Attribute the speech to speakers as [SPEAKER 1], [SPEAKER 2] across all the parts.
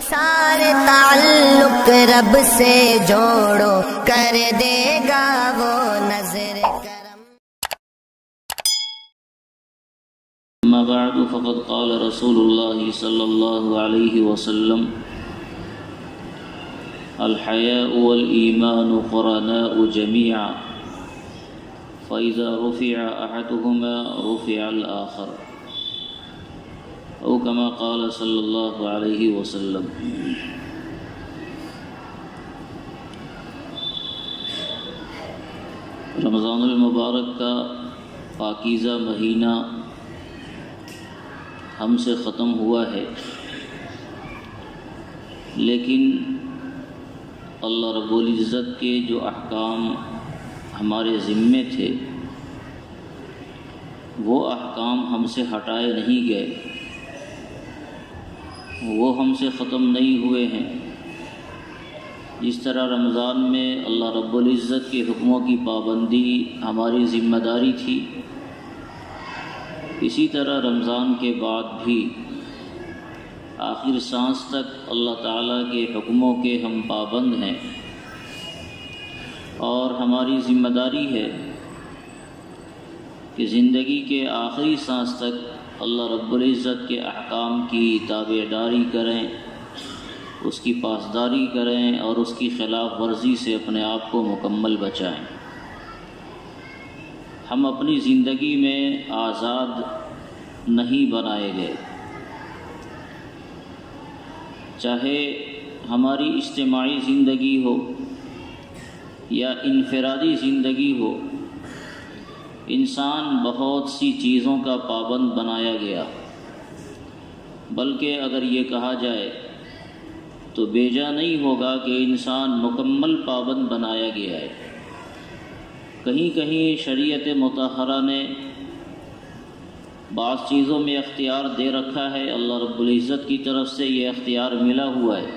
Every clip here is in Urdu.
[SPEAKER 1] سارے تعلق رب سے جوڑو، کر دے گا وہ نظر کرم۔
[SPEAKER 2] اما بعد فقد قال رسول الله صلى الله عليه وسلم: الحياء والإيمان قرناء جميعا، فإذا رفع أحدهما رفع الآخر، او كما قال صلی اللہ علیہ وسلم۔ رمضان المبارک کا پاکیزہ مہینہ ہم سے ختم ہوا ہے، لیکن اللہ رب العزت کے جو احکام ہمارے ذمے تھے وہ احکام ہم سے ہٹائے نہیں گئے، وہ ہم سے ختم نہیں ہوئے ہیں۔ جس طرح رمضان میں اللہ رب العزت کے حکموں کی پابندی ہماری ذمہ داری تھی، اسی طرح رمضان کے بعد بھی آخر سانس تک اللہ تعالیٰ کے حکموں کے ہم پابند ہیں، اور ہماری ذمہ داری ہے کہ زندگی کے آخری سانس تک اللہ رب العزت کے احکام کی تابع داری کریں، اس کی پاسداری کریں اور اس کی خلاف ورزی سے اپنے آپ کو مکمل بچائیں۔ ہم اپنی زندگی میں آزاد نہیں بنائے گئے، چاہے ہماری اجتماعی زندگی ہو یا انفرادی زندگی ہو، انسان بہت سی چیزوں کا پابند بنایا گیا، بلکہ اگر یہ کہا جائے تو بیجا نہیں ہوگا کہ انسان مکمل پابند بنایا گیا ہے۔ کہیں کہیں شریعت مطہرہ نے بعض چیزوں میں اختیار دے رکھا ہے، اللہ رب العزت کی طرف سے یہ اختیار ملا ہوا ہے،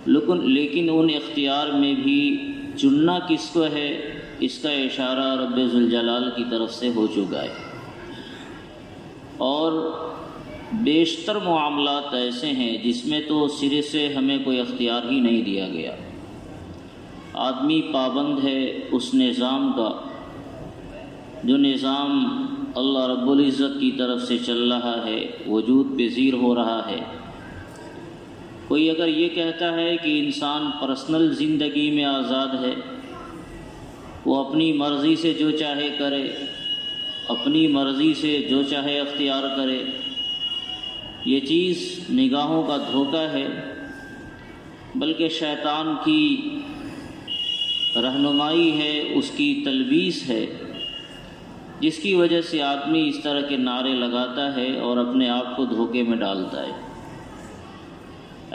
[SPEAKER 2] لیکن ان اختیار میں بھی چننا کس کو ہے، اس کا اشارہ رب ذوالجلال کی طرف سے ہو چکا ہے۔ اور بیشتر معاملات ایسے ہیں جس میں تو سرے سے ہمیں کوئی اختیار ہی نہیں دیا گیا، آدمی پابند ہے اس نظام کا جو نظام اللہ رب العزت کی طرف سے چل رہا ہے، وجود پذیر ہو رہا ہے۔ کوئی اگر یہ کہتا ہے کہ انسان پرسنل زندگی میں آزاد ہے، وہ اپنی مرضی سے جو چاہے کرے، اپنی مرضی سے جو چاہے اختیار کرے، یہ چیز نگاہوں کا دھوکہ ہے، بلکہ شیطان کی رہنمائی ہے، اس کی تلبیس ہے، جس کی وجہ سے آدمی اس طرح کے نعرے لگاتا ہے اور اپنے آپ کو دھوکے میں ڈالتا ہے۔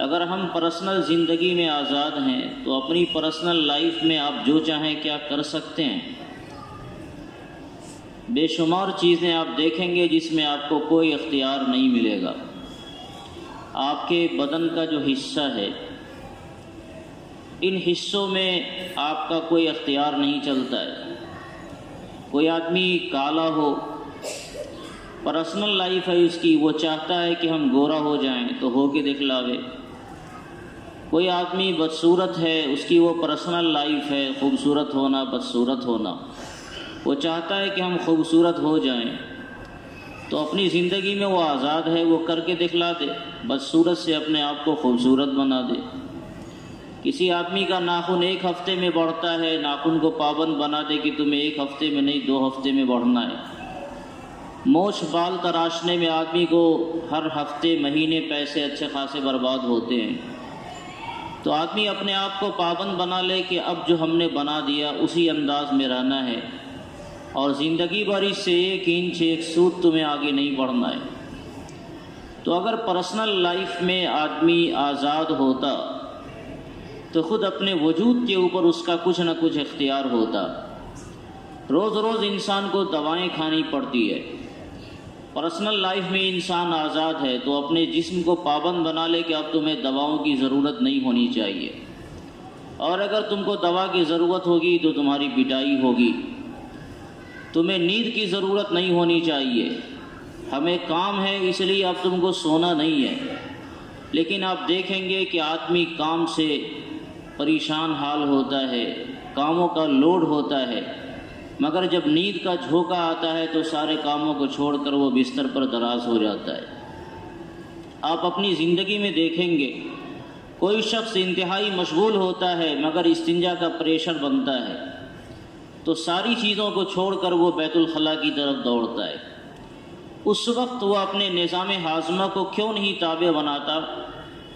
[SPEAKER 2] اگر ہم پرسنل زندگی میں آزاد ہیں تو اپنی پرسنل لائف میں آپ جو چاہیں کیا کر سکتے ہیں۔ بے شمار چیزیں آپ دیکھیں گے جس میں آپ کو کوئی اختیار نہیں ملے گا۔ آپ کے بدن کا جو حصہ ہے، ان حصوں میں آپ کا کوئی اختیار نہیں چلتا ہے۔ کوئی آدمی کالا ہو، پرسنل لائف ہے اس کی، وہ چاہتا ہے کہ ہم گورا ہو جائیں تو ہو کے دکھلاوے۔ کوئی آدمی بدصورت ہے، اس کی وہ پرسنل لائف ہے، خوبصورت ہونا، بدصورت ہونا، وہ چاہتا ہے کہ ہم خوبصورت ہو جائیں، تو اپنی زندگی میں وہ آزاد ہے، وہ کر کے دکھلا دے، بدصورت سے اپنے آپ کو خوبصورت بنا دے۔ کسی آدمی کا ناخن ایک ہفتے میں بڑھتا ہے، ناخن کو پابند بنا دے کہ تمہیں ایک ہفتے میں نہیں 2 ہفتے میں بڑھنا ہے۔ موچھ بال تراشنے میں آدمی کو ہر ہفتے مہینے پیسے اچھے خاصے برباد ہوتے ہیں، تو آدمی اپنے آپ کو پابند بنا لے کہ اب جو ہم نے بنا دیا اسی انداز میں رہنا ہے، اور زندگی بھر اس سے 1 انچ 1 سوت تمہیں آگے نہیں بڑھنا ہے۔ تو اگر پرسنل لائف میں آدمی آزاد ہوتا تو خود اپنے وجود کے اوپر اس کا کچھ نہ کچھ اختیار ہوتا۔ روز روز انسان کو دوائیں کھانی پڑتی ہے۔ پرسنل لائف میں انسان آزاد ہے تو اپنے جسم کو پابند بنا لے کہ اب تمہیں دواؤں کی ضرورت نہیں ہونی چاہیے، اور اگر تم کو دوا کی ضرورت ہوگی تو تمہاری پٹائی ہوگی۔ تمہیں نیند کی ضرورت نہیں ہونی چاہیے، ہمیں کام ہے اس لیے اب تم کو سونا نہیں ہے۔ لیکن آپ دیکھیں گے کہ آدمی کام سے پریشان حال ہوتا ہے، کاموں کا لوڈ ہوتا ہے، مگر جب نیند کا جھونکا آتا ہے تو سارے کاموں کو چھوڑ کر وہ بستر پر دراز ہو جاتا ہے۔ آپ اپنی زندگی میں دیکھیں گے کوئی شخص انتہائی مشغول ہوتا ہے مگر استنجا کا پریشر بنتا ہے تو ساری چیزوں کو چھوڑ کر وہ بیت الخلاء کی طرف دوڑتا ہے۔ اس وقت وہ اپنے نظام ہاضمہ کو کیوں نہیں تابع بناتا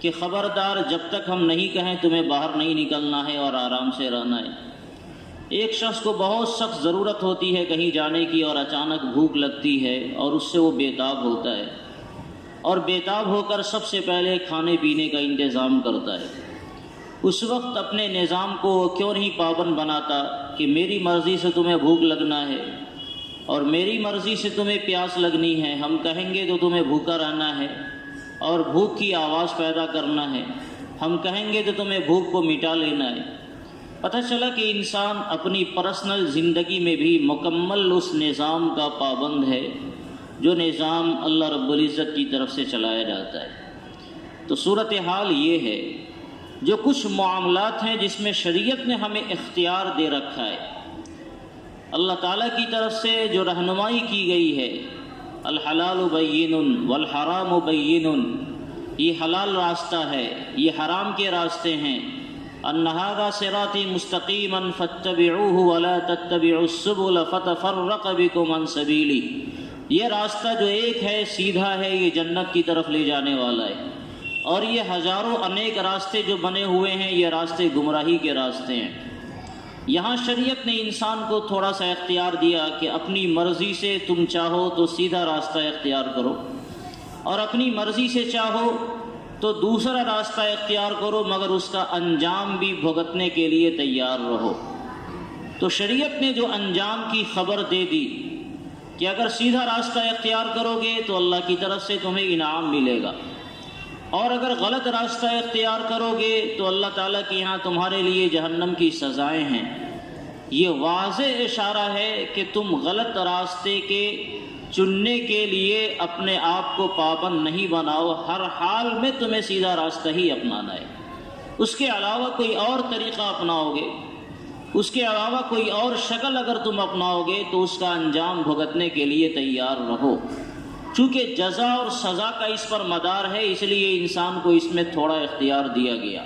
[SPEAKER 2] کہ خبردار جب تک ہم نہیں کہیں تمہیں باہر نہیں نکلنا ہے اور آرام سے رہنا ہے۔ ایک شخص کو بہت سخت ضرورت ہوتی ہے کہیں جانے کی اور اچانک بھوک لگتی ہے اور اس سے وہ بےتاب ہوتا ہے اور بےتاب ہو کر سب سے پہلے کھانے پینے کا انتظام کرتا ہے۔ اس وقت اپنے نظام کو کیوں نہیں پابند بناتا کہ میری مرضی سے تمہیں بھوک لگنا ہے اور میری مرضی سے تمہیں پیاس لگنی ہے، ہم کہیں گے تو تمہیں بھوکا رہنا ہے اور بھوک کی آواز پیدا کرنا ہے، ہم کہیں گے تو تمہیں بھوک کو مٹا لینا ہے۔ پتہ چلا کہ انسان اپنی پرسنل زندگی میں بھی مکمل اس نظام کا پابند ہے جو نظام اللہ رب العزت کی طرف سے چلایا جاتا ہے۔ تو صورتحال یہ ہے، جو کچھ معاملات ہیں جس میں شریعت نے ہمیں اختیار دے رکھا ہے، اللہ تعالیٰ کی طرف سے جو رہنمائی کی گئی ہے، الحلال بین والحرام بین، یہ حلال راستہ ہے، یہ حرام کے راستے ہیں، ان ھذا صراطی مستقیما فاتبعوہ ولا تتبعوا السبل فتفرق بکم عن سبیلہ، یہ راستہ جو ایک ہے سیدھا ہے، یہ جنت کی طرف لے جانے والا ہے، اور یہ ہزاروں انیک راستے جو بنے ہوئے ہیں یہ راستے گمراہی کے راستے ہیں۔ یہاں شریعت نے انسان کو تھوڑا سا اختیار دیا کہ اپنی مرضی سے تم چاہو تو سیدھا راستہ اختیار کرو اور اپنی مرضی سے چاہو تو دوسرا راستہ اختیار کرو، مگر اس کا انجام بھی بھگتنے کے لیے تیار رہو۔ تو شریعت نے جو انجام کی خبر دے دی کہ اگر سیدھا راستہ اختیار کرو گے تو اللہ کی طرف سے تمہیں انعام ملے گا، اور اگر غلط راستہ اختیار کرو گے تو اللہ تعالیٰ کے یہاں تمہارے لیے جہنم کی سزائیں ہیں۔ یہ واضح اشارہ ہے کہ تم غلط راستے کے چننے کے لیے اپنے آپ کو پابند نہیں بناؤ، ہر حال میں تمہیں سیدھا راستہ ہی اپنانا ہے۔ اس کے علاوہ کوئی اور طریقہ اپناؤ گے، اس کے علاوہ کوئی اور شکل اگر تم اپناؤ گے تو اس کا انجام بھگتنے کے لیے تیار رہو۔ چونکہ جزا اور سزا کا اس پر مدار ہے، اس لیے انسان کو اس میں تھوڑا اختیار دیا گیا۔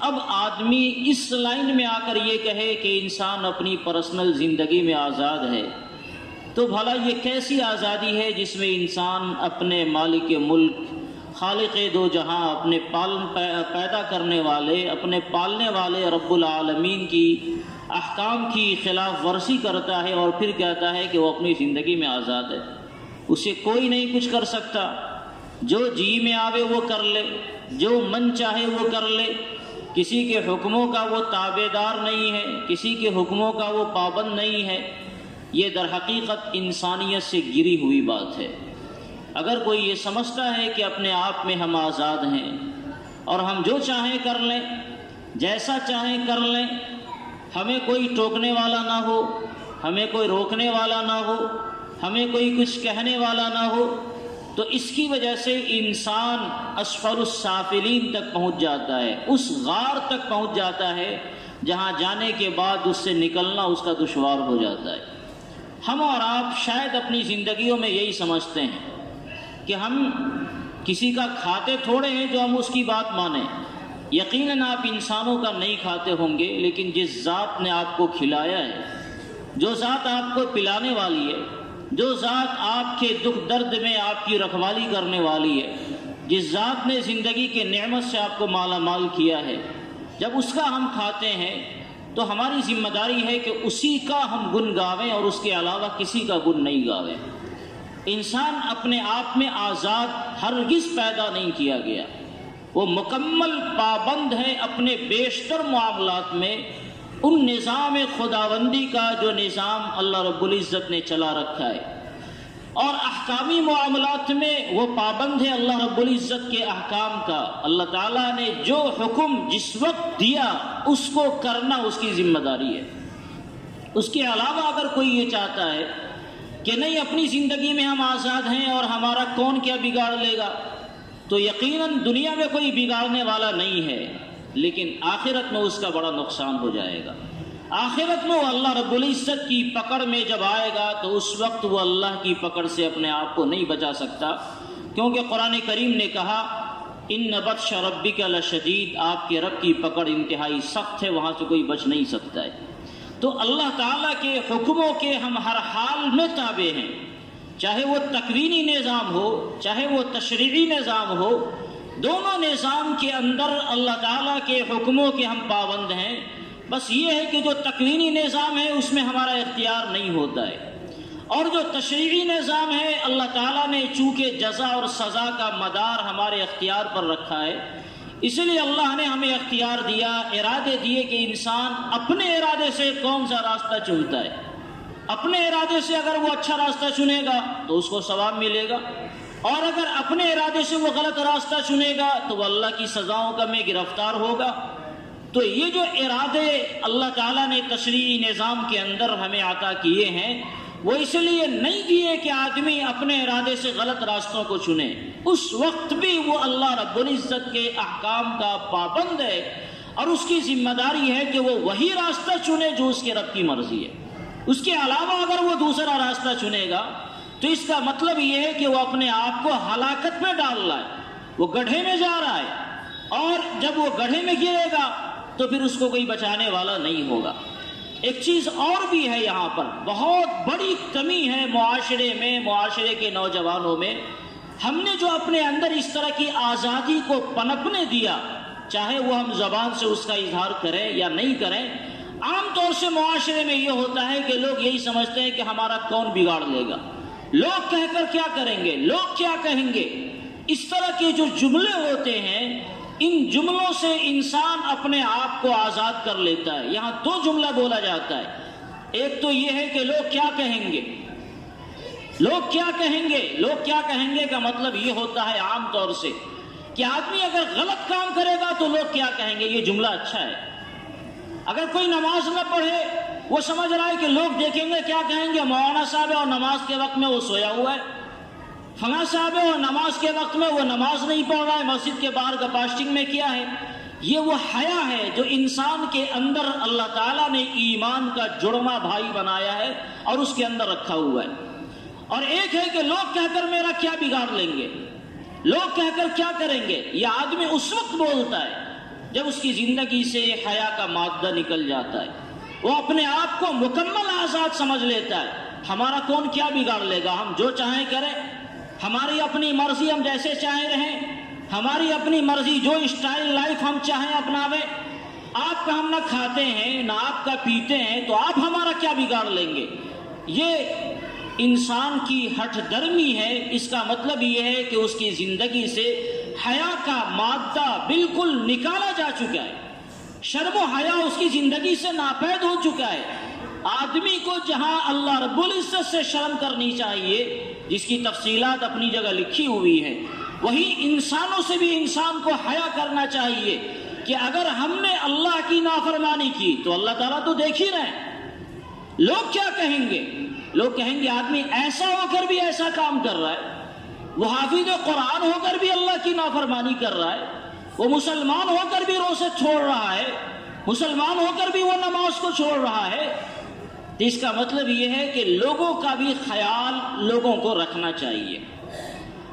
[SPEAKER 2] اب آدمی اس لائن میں آ کر یہ کہے کہ انسان اپنی پرسنل زندگی میں آزاد ہے، تو بھلا یہ کیسی آزادی ہے جس میں انسان اپنے مالک ملک، خالق دو جہاں، اپنے پیدا کرنے والے، اپنے پالنے والے رب العالمین کی احکام کی خلاف ورزی کرتا ہے اور پھر کہتا ہے کہ وہ اپنی زندگی میں آزاد ہے، اسے کوئی نہیں کچھ کر سکتا، جو جی میں آوے وہ کر لے، جو من چاہے وہ کر لے، کسی کے حکموں کا وہ تابع دار نہیں ہے، کسی کے حکموں کا وہ پابند نہیں ہے۔ یہ در حقیقت انسانیت سے گری ہوئی بات ہے۔ اگر کوئی یہ سمجھتا ہے کہ اپنے آپ میں ہم آزاد ہیں اور ہم جو چاہیں کر لیں، جیسا چاہیں کر لیں، ہمیں کوئی ٹوکنے والا نہ ہو، ہمیں کوئی روکنے والا نہ ہو، ہمیں کوئی کچھ کہنے والا نہ ہو، تو اس کی وجہ سے انسان اسفل السافلین تک پہنچ جاتا ہے، اس غار تک پہنچ جاتا ہے جہاں جانے کے بعد اس سے نکلنا اس کا دشوار ہو جاتا ہے۔ ہم اور آپ شاید اپنی زندگیوں میں یہی سمجھتے ہیں کہ ہم کسی کا کھاتے تھوڑے ہیں جو ہم اس کی بات مانیں۔ یقیناً آپ انسانوں کا نہیں کھاتے ہوں گے، لیکن جس ذات نے آپ کو کھلایا ہے، جو ذات آپ کو پلانے والی ہے، جو ذات آپ کے دکھ درد میں آپ کی رکھوالی کرنے والی ہے، جس ذات نے زندگی کے نعمت سے آپ کو مالا مال کیا ہے، جب اس کا ہم کھاتے ہیں تو ہماری ذمہ داری ہے کہ اسی کا ہم گن گاویں اور اس کے علاوہ کسی کا گن نہیں گاویں۔ انسان اپنے آپ میں آزاد ہرگز پیدا نہیں کیا گیا، وہ مکمل پابند ہے اپنے بیشتر معاملات میں ان نظام خداوندی کا جو نظام اللہ رب العزت نے چلا رکھا ہے، اور احکامی معاملات میں وہ پابند ہے اللہ رب العزت کے احکام کا۔ اللہ تعالیٰ نے جو حکم جس وقت دیا اس کو کرنا اس کی ذمہ داری ہے۔ اس کے علاوہ اگر کوئی یہ چاہتا ہے کہ نہیں اپنی زندگی میں ہم آزاد ہیں اور ہمارا کون کیا بگاڑ لے گا، تو یقیناً دنیا میں کوئی بگاڑنے والا نہیں ہے، لیکن آخرت میں اس کا بڑا نقصان ہو جائے گا۔ آخرت میں وہ اللہ رب العزت کی پکڑ میں جب آئے گا تو اس وقت وہ اللہ کی پکڑ سے اپنے آپ کو نہیں بچا سکتا، کیونکہ قرآن کریم نے کہا ان بطش ربک لشدید، آپ کے رب کی پکڑ انتہائی سخت ہے، وہاں سے کوئی بچ نہیں سکتا ہے۔ تو اللہ تعالیٰ کے حکموں کے ہم ہر حال میں تابع ہیں، چاہے وہ تکوینی نظام ہو چاہے وہ تشریعی نظام ہو، دونوں نظام کے اندر اللہ تعالیٰ کے حکموں کے ہم پابند ہیں۔ بس یہ ہے کہ جو تکوینی نظام ہے اس میں ہمارا اختیار نہیں ہوتا ہے، اور جو تشریعی نظام ہے اللہ تعالیٰ نے چونکہ جزا اور سزا کا مدار ہمارے اختیار پر رکھا ہے، اس لیے اللہ نے ہمیں اختیار دیا، ارادے دیے کہ انسان اپنے ارادے سے کون سا راستہ چنتا ہے۔ اپنے ارادے سے اگر وہ اچھا راستہ چنے گا تو اس کو ثواب ملے گا، اور اگر اپنے ارادے سے وہ غلط راستہ چنے گا تو وہ اللہ کی سزاؤں کا میں گرفتار ہوگا۔ تو یہ جو ارادے اللہ تعالیٰ نے تشریعی نظام کے اندر ہمیں عطا کیے ہیں، وہ اس لیے نہیں دیے کہ آدمی اپنے ارادے سے غلط راستوں کو چنے، اس وقت بھی وہ اللہ رب العزت کے احکام کا پابند ہے، اور اس کی ذمہ داری ہے کہ وہ وہی راستہ چنے جو اس کے رب کی مرضی ہے۔ اس کے علاوہ اگر وہ دوسرا راستہ چنے گا تو اس کا مطلب یہ ہے کہ وہ اپنے آپ کو ہلاکت میں ڈال رہا ہے، وہ گڑھے میں جا رہا ہے، اور جب وہ گڑھے میں گرے گا تو پھر اس کو کوئی بچانے والا نہیں ہوگا۔ ایک چیز اور بھی ہے، یہاں پر بہت بڑی کمی ہے معاشرے میں، معاشرے کے نوجوانوں میں۔ ہم نے جو اپنے اندر اس طرح کی آزادی کو پنپنے دیا، چاہے وہ ہم زبان سے اس کا اظہار کریں یا نہیں کریں، عام طور سے معاشرے میں یہ ہوتا ہے کہ لوگ یہی سمجھتے ہیں کہ ہمارا کون بگاڑ لے گا، لوگ کہہ کر کیا کریں گے، لوگ کیا کہیں گے۔ اس طرح کے جو جملے ہوتے ہیں، ان جملوں سے انسان اپنے آپ کو آزاد کر لیتا ہے۔ یہاں دو جملہ بولا جاتا ہے، ایک تو یہ ہے کہ لوگ کیا کہیں گے، لوگ کیا کہیں گے۔ لوگ کیا کہیں گے کا مطلب یہ ہوتا ہے عام طور سے کہ آدمی اگر غلط کام کرے گا تو لوگ کیا کہیں گے، یہ جملہ اچھا ہے۔ اگر کوئی نماز نہ پڑھے، وہ سمجھ رہا ہے کہ لوگ دیکھیں گے کیا کہیں گے، مولانا صاحب ہے اور نماز کے وقت میں وہ سویا ہوا ہے، فلاں صاحب ہے اور نماز کے وقت میں وہ نماز نہیں پڑھ رہا ہے، مسجد کے باہر کا فاسٹنگ میں کیا ہے۔ یہ وہ حیا ہے جو انسان کے اندر اللہ تعالیٰ نے ایمان کا جڑواں بھائی بنایا ہے اور اس کے اندر رکھا ہوا ہے۔ اور ایک ہے کہ لوگ کہہ کر میرا کیا بگاڑ لیں گے، لوگ کہہ کر کیا کریں گے۔ یہ آدمی اس وقت بولتا ہے جب اس کی زندگی سے حیا کا مادہ نکل جاتا ہے، وہ اپنے آپ کو مکمل آزاد سمجھ لیتا ہے۔ ہمارا کون کیا بگاڑ لے گا، ہم جو چاہیں کریں، ہماری اپنی مرضی، ہم جیسے چاہیں رہیں، ہماری اپنی مرضی، جو اسٹائل لائف ہم چاہیں اپناویں۔ آپ کا ہم نہ کھاتے ہیں نہ آپ کا پیتے ہیں، تو آپ ہمارا کیا بگاڑ لیں گے۔ یہ انسان کی ہٹ درمی ہے۔ اس کا مطلب یہ ہے کہ اس کی زندگی سے حیا کا مادہ بالکل نکالا جا چکا ہے، شرم و حیا اس کی زندگی سے ناپید ہو چکا ہے۔ آدمی کو جہاں اللہ رب العزت سے شرم کرنی چاہیے، جس کی تفصیلات اپنی جگہ لکھی ہوئی ہیں، وہی انسانوں سے بھی انسان کو حیا کرنا چاہیے کہ اگر ہم نے اللہ کی نافرمانی کی تو اللہ تعالیٰ تو دیکھ ہی رہے ہیں، لوگ کیا کہیں گے۔ لوگ کہیں گے آدمی ایسا ہو کر بھی ایسا کام کر رہا ہے، وہ حافظ قرآن ہو کر بھی اللہ کی نافرمانی کر رہا ہے، وہ مسلمان ہو کر بھی روزے چھوڑ رہا ہے، مسلمان ہو کر بھی وہ نماز کو چھوڑ رہا ہے۔ تو اس کا مطلب یہ ہے کہ لوگوں کا بھی خیال لوگوں کو رکھنا چاہیے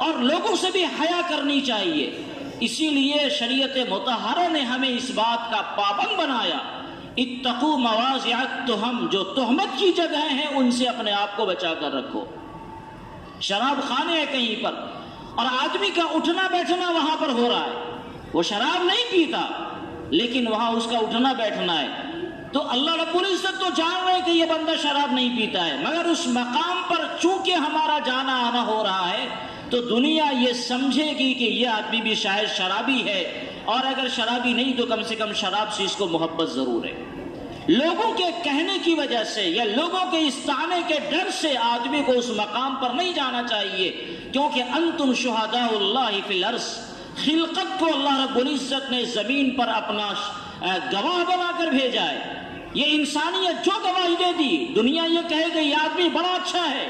[SPEAKER 2] اور لوگوں سے بھی حیا کرنی چاہیے۔ اسی لیے شریعت مطہرہ نے ہمیں اس بات کا پابند بنایا، اتقوا مواضع التہم، جو تہمت کی جگہیں ہیں ان سے اپنے آپ کو بچا کر رکھو۔ شراب خانے ہیں کہیں پر اور آدمی کا اٹھنا بیٹھنا وہاں پر ہو رہا ہے، وہ شراب نہیں پیتا لیکن وہاں اس کا اٹھنا بیٹھنا ہے، تو اللہ رب العزت تو جان رہے کہ یہ بندہ شراب نہیں پیتا ہے، مگر اس مقام پر چونکہ ہمارا جانا آنا ہو رہا ہے تو دنیا یہ سمجھے گی کہ یہ آدمی بھی شاید شرابی ہے، اور اگر شرابی نہیں تو کم سے کم شراب سے اس کو محبت ضرور ہے۔ لوگوں کے کہنے کی وجہ سے یا لوگوں کے اس طعنے کے ڈر سے آدمی کو اس مقام پر نہیں جانا چاہیے، کیونکہ انتم شہداء اللہ فی الارض، خلقت کو اللہ رب العزت نے زمین پر اپنا گواہ بنا کر بھیجا ہے۔ یہ انسانیت جو گواہی دے دی، دنیا یہ کہے کہ یہ آدمی بڑا اچھا ہے،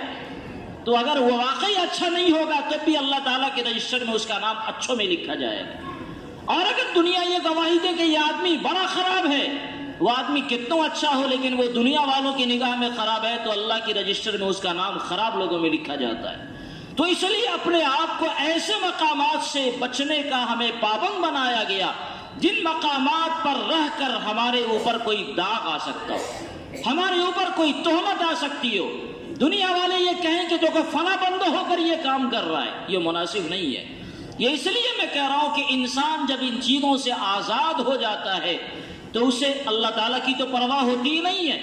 [SPEAKER 2] تو اگر وہ واقعی اچھا نہیں ہوگا تب بھی اللہ تعالیٰ کے رجسٹر میں اس کا نام اچھوں میں لکھا جائے گا۔ اور اگر دنیا یہ گواہی دے کہ یہ آدمی بڑا خراب ہے، وہ آدمی کتنا اچھا ہو لیکن وہ دنیا والوں کی نگاہ میں خراب ہے، تو اللہ کی رجسٹر میں اس کا نام خراب لوگوں میں لکھا جاتا ہے۔ تو اس لیے اپنے آپ کو ایسے مقامات سے بچنے کا ہمیں پابند بنایا گیا جن مقامات پر رہ کر ہمارے اوپر کوئی داغ آ سکتا ہو، ہمارے اوپر کوئی تہمت آ سکتی ہو، دنیا والے یہ کہیں کہ جو فلاں بندہ ہو کر یہ کام کر رہا ہے، یہ مناسب نہیں ہے۔ یہ اس لیے میں کہہ رہا ہوں کہ انسان جب ان چیزوں سے آزاد ہو جاتا ہے تو اسے اللہ تعالیٰ کی تو پرواہ ہوتی ہی نہیں ہے۔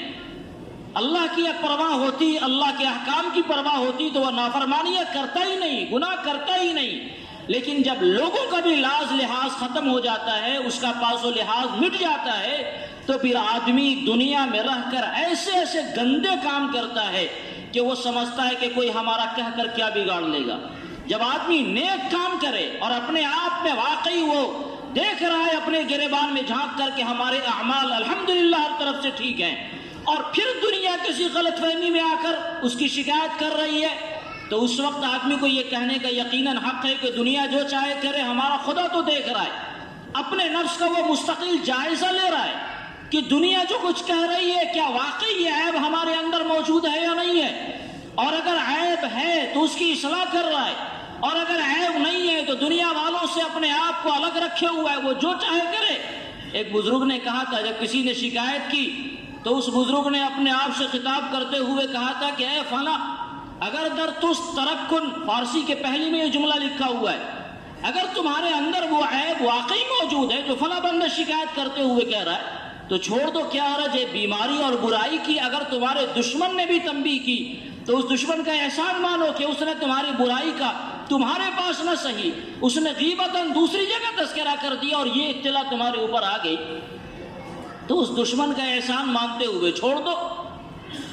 [SPEAKER 2] اللہ کی پرواہ ہوتی، اللہ کے احکام کی پرواہ ہوتی تو وہ نافرمانیاں کرتا ہی نہیں، گناہ کرتا ہی نہیں۔ لیکن جب لوگوں کا بھی لاز لحاظ ختم ہو جاتا ہے، اس کا پاس و لحاظ مٹ جاتا ہے، تو پھر آدمی دنیا میں رہ کر ایسے ایسے گندے کام کرتا ہے کہ وہ سمجھتا ہے کہ کوئی ہمارا کہہ کر کیا بگاڑ لے گا۔ جب آدمی نیک کام کرے اور اپنے آپ میں واقعی وہ دیکھ رہا ہے اپنے گریبان میں جھانک کر کہ ہمارے اعمال الحمدللہ ہر طرف سے ٹھیک ہیں، اور پھر دنیا کسی غلط فہمی میں آ کر اس کی شکایت کر رہی ہے، تو اس وقت آدمی کو یہ کہنے کا یقیناً حق ہے کہ دنیا جو چاہے کرے، ہمارا خدا تو دیکھ رہا ہے۔ اپنے نفس کا وہ مستقل جائزہ لے رہا ہے کہ دنیا جو کچھ کہہ رہی ہے کیا واقعی یہ عیب ہمارے اندر موجود ہے یا نہیں ہے، اور اگر عیب ہے تو اس کی اصلاح کر رہا ہے، اور اگر عیب نہیں ہے تو دنیا والوں سے اپنے آپ کو الگ رکھے ہوا ہے، وہ جو چاہے کرے۔ ایک بزرگ نے کہا تھا، جب کسی نے شکایت کی تو اس بزرگ نے اپنے آپ سے خطاب کرتے ہوئے کہا تھا کہ اے فلاں، اگر در تس ترکن، فارسی کے پہلی میں یہ جملہ لکھا ہوا ہے، اگر تمہارے اندر وہ عیب واقعی موجود ہے جو فلاں بندہ شکایت کرتے ہوئے کہہ رہا ہے تو چھوڑ دو، کیا حرج ہے؟ بیماری اور برائی کی اگر تمہارے دشمن نے بھی تنبیہ کی تو اس دشمن کا احسان مانو کہ اس نے تمہاری برائی کا تمہارے پاس نہ سہی، اس نے غیبتاً دوسری جگہ تذکرہ کر دیا اور یہ اطلاع تمہارے اوپر آ گئی، تو اس دشمن کا احسان مانتے ہوئے چھوڑ دو۔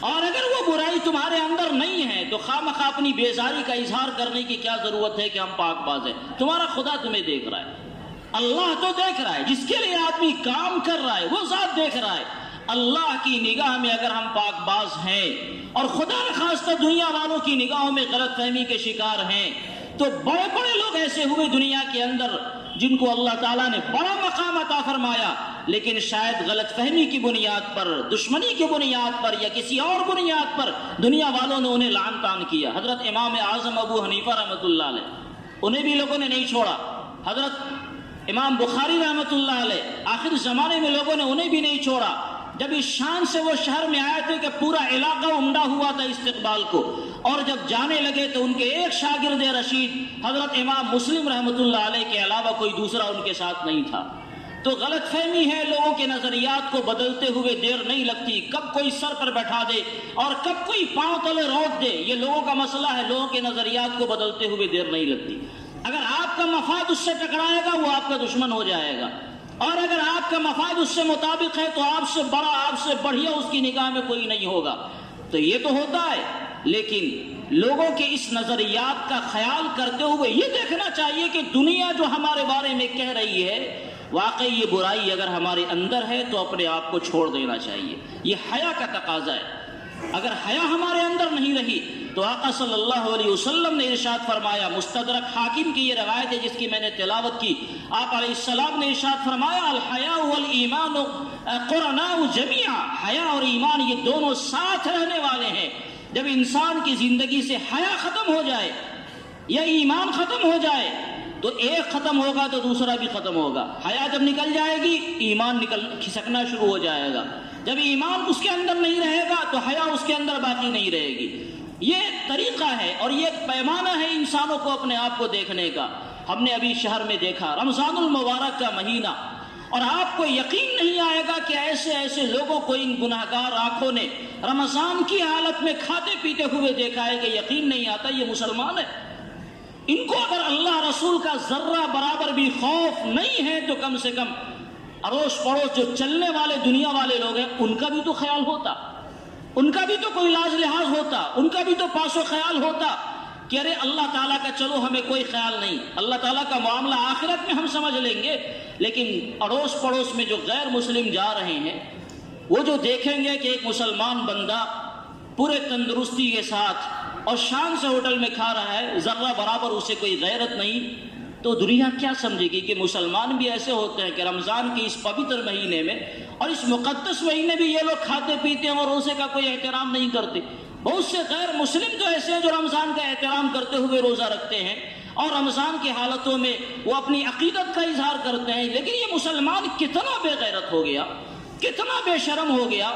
[SPEAKER 2] اور اگر وہ برائی تمہارے اندر نہیں ہے تو خواہ اپنی بیزاری کا اظہار کرنے کی کیا ضرورت ہے کہ ہم پاک باز ہیں؟ تمہارا خدا تمہیں دیکھ رہا ہے، اللہ تو دیکھ رہا ہے، جس کے لیے آدمی کام کر رہا ہے وہ ذات دیکھ رہا ہے۔ اللہ کی نگاہ میں اگر ہم پاک باز ہیں اور خدا نخواستہ دنیا والوں کی نگاہوں میں غلط فہمی کے شکار ہیں، تو بڑے بڑے لوگ ایسے ہوئے دنیا کے اندر جن کو اللہ تعالیٰ نے بڑا مقام عطا فرمایا، لیکن شاید غلط فہمی کی بنیاد پر، دشمنی کی بنیاد پر یا کسی اور بنیاد پر دنیا والوں نے انہیں لعن طعن کیا۔ حضرت امام اعظم ابو حنیفہ رحمۃ اللہ علیہ، انہیں بھی لوگوں نے نہیں چھوڑا۔ حضرت امام بخاری رحمۃ اللہ علیہ، آخر زمانے میں لوگوں نے انہیں بھی نہیں چھوڑا۔ جب اس شان سے وہ شہر میں آئے تھے کہ پورا علاقہ عمدہ ہوا تھا استقبال کو، اور جب جانے لگے تو ان کے ایک شاگرد رشید حضرت امام مسلم رحمۃ اللہ علیہ کے علاوہ کوئی دوسرا ان کے ساتھ نہیں تھا۔ تو غلط فہمی ہے، لوگوں کے نظریات کو بدلتے ہوئے دیر نہیں لگتی، کب کوئی سر پر بیٹھا دے اور کب کوئی پاؤں تلے روک دے، یہ لوگوں کا مسئلہ ہے۔ لوگوں کے نظریات کو بدلتے ہوئے دیر نہیں لگتی۔ اگر آپ کا مفاد اس سے ٹکرائے گا وہ آپ کا دشمن ہو جائے گا، اور اگر آپ کا مفاد اس سے مطابق ہے تو آپ سے بڑا، آپ سے بڑھیا اس کی نگاہ میں کوئی نہیں ہوگا۔ تو یہ تو ہوتا ہے، لیکن لوگوں کے اس نظریات کا خیال کرتے ہوئے یہ دیکھنا چاہیے کہ دنیا جو ہمارے بارے میں کہہ رہی ہے واقعی یہ برائی اگر ہمارے اندر ہے تو اپنے آپ کو چھوڑ دینا چاہیے۔ یہ حیا کا تقاضا ہے۔ اگر حیا ہمارے اندر نہیں رہی تو آقا صلی اللہ علیہ وسلم نے ارشاد فرمایا، مستدرک حاکم کی یہ روایت ہے جس کی میں نے تلاوت کی، آپ علیہ السلام نے ارشاد فرمایا، الحیاء والایمان قرناء جمیعا، حیا اور ایمان یہ دونوں ساتھ رہنے والے ہیں۔ جب انسان کی زندگی سے حیا ختم ہو جائے یا ایمان ختم ہو جائے تو ایک ختم ہوگا تو دوسرا بھی ختم ہوگا۔ حیا جب نکل جائے گی ایمان کھسکنا شروع ہو جائے گا، جب ایمان اس کے اندر نہیں رہے گا تو حیا اس کے اندر باقی نہیں رہے گی۔ یہ طریقہ ہے اور یہ ایک پیمانہ ہے انسانوں کو اپنے آپ کو دیکھنے کا۔ ہم نے ابھی شہر میں دیکھا رمضان المبارک کا مہینہ، اور آپ کو یقین نہیں آئے گا کہ ایسے ایسے لوگوں کو ان گناہگار آنکھوں نے رمضان کی حالت میں کھاتے پیتے ہوئے دیکھا ہے کہ یقین نہیں آتا یہ مسلمان ہے۔ ان کو اگر اللہ رسول کا ذرہ برابر بھی خوف نہیں ہے تو کم سے کم اڑوس پڑوس جو چلنے والے دنیا والے لوگ ہیں ان کا بھی تو خیال ہوتا، ان کا بھی تو کوئی لاز لحاظ ہوتا، ان کا بھی تو پاس و خیال ہوتا کہ ارے اللہ تعالیٰ کا چلو ہمیں کوئی خیال نہیں، اللہ تعالیٰ کا معاملہ آخرت میں ہم سمجھ لیں گے۔ لیکن اڑوس پڑوس میں جو غیر مسلم جا رہے ہیں وہ جو دیکھیں گے کہ ایک مسلمان بندہ پورے تندرستی کے ساتھ اور شان سے ہوٹل میں کھا رہا ہے، ذرہ برابر اسے کوئی غیرت نہیں، تو دنیا کیا سمجھے گی کہ مسلمان بھی ایسے ہوتے ہیں کہ رمضان کے اس پوتر مہینے میں اور اس مقدس مہینے بھی یہ لوگ کھاتے پیتے ہیں اور روزے کا کوئی احترام نہیں کرتے۔ بہت سے غیر مسلم تو ایسے ہیں جو رمضان کا احترام کرتے ہوئے روزہ رکھتے ہیں اور رمضان کی حالتوں میں وہ اپنی عقیدت کا اظہار کرتے ہیں، لیکن یہ مسلمان کتنا بے غیرت ہو گیا، کتنا بے شرم ہو گیا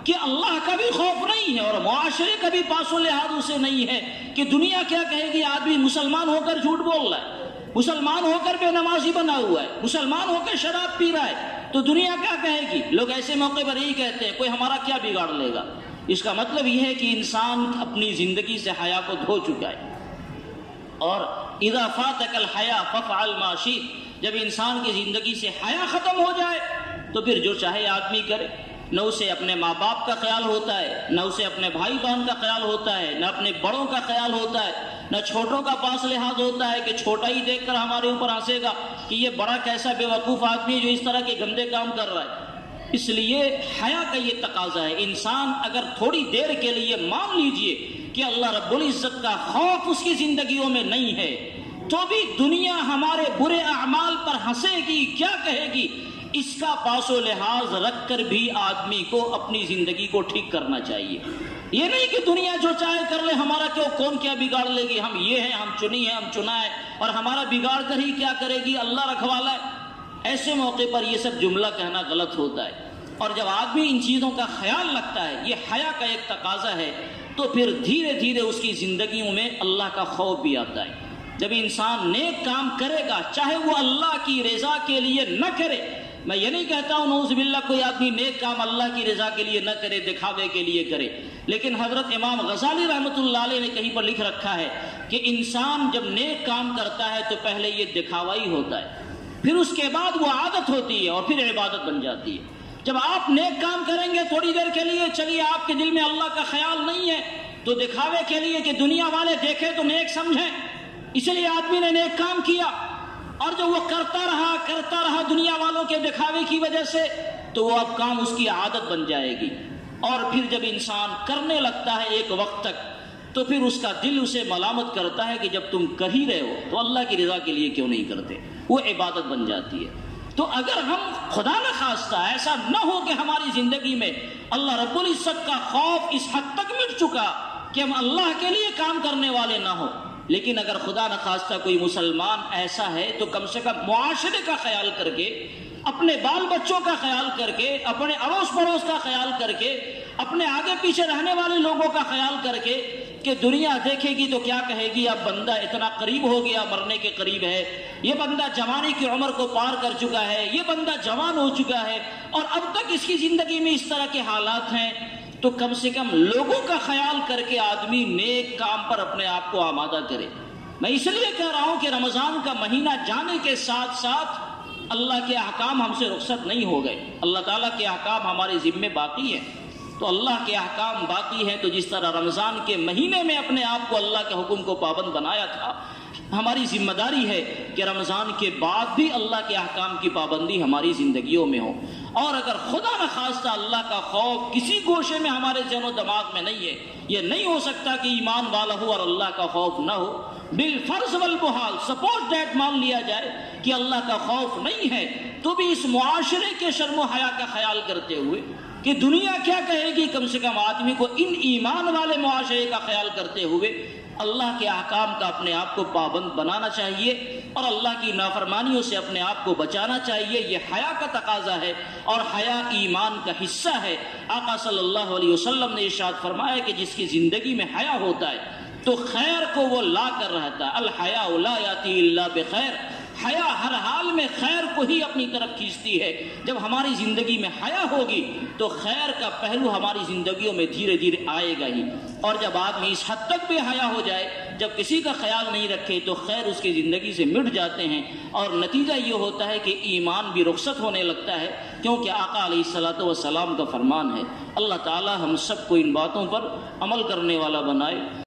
[SPEAKER 2] کہ اللہ کا بھی خوف نہیں ہے اور معاشرے کا بھی پاس و لحاظ اسے نہیں ہے کہ دنیا کیا کہے گی۔ آدمی مسلمان ہو کر جھوٹ بول رہا ہے، مسلمان ہو کر بے نمازی بنا ہوا ہے، مسلمان ہو کر شراب پی رہا ہے، تو دنیا کیا کہے گی؟ لوگ ایسے موقع پر یہی کہتے ہیں کوئی ہمارا کیا بگاڑ لے گا۔ اس کا مطلب یہ ہے کہ انسان اپنی زندگی سے حیا کو دھو چکا ہے۔ اور اذا فاتک الحیا فافعل ما شئت، جب انسان کی زندگی سے حیا ختم ہو جائے تو پھر جو چاہے آدمی کرے، نہ اسے اپنے ماں باپ کا خیال ہوتا ہے، نہ اسے اپنے بھائی بہن کا خیال ہوتا ہے، نہ اپنے بڑوں کا خیال ہوتا ہے، نہ چھوٹوں کا پاس لحاظ ہوتا ہے کہ چھوٹا ہی دیکھ کر ہمارے اوپر ہنسے گا کہ یہ بڑا کیسا بے وقوف آدمی ہے جو اس طرح کے گندے کام کر رہا ہے۔ اس لیے حیا کا یہ تقاضا ہے، انسان اگر تھوڑی دیر کے لیے مان لیجئے کہ اللہ رب العزت کا خوف اس کی زندگیوں میں نہیں ہے، تو بھی دنیا ہمارے برے اعمال پر ہنسے گی، کیا کہے گی، اس کا پاس و لحاظ رکھ کر بھی آدمی کو اپنی زندگی کو ٹھیک کرنا چاہیے۔ یہ نہیں کہ دنیا جو چاہے کر لے، ہمارا کون کیا بگاڑ لے گی، ہم یہ ہیں، ہم چنی ہیں، ہم چنا ہے، اور ہمارا بگاڑ کر ہی کیا کرے گی، اللہ رکھوالا ہے۔ ایسے موقع پر یہ سب جملہ کہنا غلط ہوتا ہے، اور جب آدمی ان چیزوں کا خیال رکھتا ہے، یہ حیا کا ایک تقاضا ہے، تو پھر دھیرے دھیرے اس کی زندگیوں میں اللہ کا خوف بھی آتا ہے۔ جب انسان نیک کام کرے گا، چاہے وہ اللہ کی رضا کے لیے نہ کرے، میں یہ نہیں کہتا ہوں نعوذ باللہ کوئی آدمی نیک کام اللہ کی رضا کے لیے نہ کرے، دکھاوے کے لیے کرے، لیکن حضرت امام غزالی رحمۃ اللہ علیہ نے کہیں پر لکھ رکھا ہے کہ انسان جب نیک کام کرتا ہے تو پہلے یہ دکھاوا ہی ہوتا ہے، پھر اس کے بعد وہ عادت ہوتی ہے اور پھر عبادت بن جاتی ہے۔ جب آپ نیک کام کریں گے تھوڑی دیر کے لیے، چلیے آپ کے دل میں اللہ کا خیال نہیں ہے، تو دکھاوے کے لیے کہ دنیا والے دیکھیں تو نیک سمجھیں، اس لیے آدمی نے نیک کام کیا، اور جب وہ کرتا رہا دنیا والوں کے دکھاوے کی وجہ سے، تو وہ اب کام اس کی عادت بن جائے گی، اور پھر جب انسان کرنے لگتا ہے ایک وقت تک، تو پھر اس کا دل اسے ملامت کرتا ہے کہ جب تم کر ہی رہے ہو تو اللہ کی رضا کے لیے کیوں نہیں کرتے، وہ عبادت بن جاتی ہے۔ تو اگر ہم خدا نخواستہ ایسا نہ ہو کہ ہماری زندگی میں اللہ رب العزت کا خوف اس حد تک مٹ چکا کہ ہم اللہ کے لیے کام کرنے والے نہ ہوں، لیکن اگر خدا نخواستہ کوئی مسلمان ایسا ہے تو کم سے کم معاشرے کا خیال کر کے، اپنے بال بچوں کا خیال کر کے، اپنے اڑوس پڑوس کا خیال کر کے، اپنے آگے پیچھے رہنے والے لوگوں کا خیال کر کے، کہ دنیا دیکھے گی تو کیا کہے گی، اب بندہ اتنا قریب ہو گیا، مرنے کے قریب ہے، یہ بندہ جوانی کی عمر کو پار کر چکا ہے، یہ بندہ جوان ہو چکا ہے اور اب تک اس کی زندگی میں اس طرح کے حالات ہیں، تو کم سے کم لوگوں کا خیال کر کے آدمی نیک کام پر اپنے آپ کو آمادہ کرے۔ میں اس لیے کہہ رہا ہوں کہ رمضان کا مہینہ جانے کے ساتھ ساتھ اللہ کے احکام ہم سے رخصت نہیں ہو گئے، اللہ تعالیٰ کے احکام ہمارے ذمے باقی ہیں، تو اللہ کے احکام باقی ہیں، تو جس طرح رمضان کے مہینے میں اپنے آپ کو اللہ کے حکم کو پابند بنایا تھا، ہماری ذمہ داری ہے کہ رمضان کے بعد بھی اللہ کے احکام کی پابندی ہماری زندگیوں میں ہو۔ اور اگر خدا نخواستہ اللہ کا خوف کسی گوشے میں ہمارے ذہن و دماغ میں نہیں ہے، یہ نہیں ہو سکتا کہ ایمان والا ہو اور اللہ کا خوف نہ ہو، بالفرض والمحال، سپوز دیٹ مان لیا جائے کہ اللہ کا خوف نہیں ہے، تو بھی اس معاشرے کے شرم و حیا کا خیال کرتے ہوئے کہ دنیا کیا کہے گی، کم سے کم آدمی کو ان ایمان والے معاشرے کا خیال کرتے ہوئے اللہ کے احکام کا اپنے آپ کو پابند بنانا چاہیے اور اللہ کی نافرمانیوں سے اپنے آپ کو بچانا چاہیے۔ یہ حیا کا تقاضا ہے اور حیا ایمان کا حصہ ہے۔ آقا صلی اللہ علیہ وسلم نے ارشاد فرمایا کہ جس کی زندگی میں حیا ہوتا ہے تو خیر کو وہ لا کر رہتا ہے، الحیاء لا یاتی الا بخیر، حیا ہر حال میں خیر کو ہی اپنی طرف کھینچتی ہے۔ جب ہماری زندگی میں حیا ہوگی تو خیر کا پہلو ہماری زندگیوں میں دھیرے دھیرے آئے گا ہی، اور جب آدمی اس حد تک بے حیا ہو جائے، جب کسی کا خیال نہیں رکھے، تو خیر اس کی زندگی سے مٹ جاتے ہیں، اور نتیجہ یہ ہوتا ہے کہ ایمان بھی رخصت ہونے لگتا ہے، کیونکہ آقا علیہ الصلوۃ والسلام کا فرمان ہے۔ اللہ تعالی ہم سب کو ان باتوں پر عمل کرنے والا بنائے۔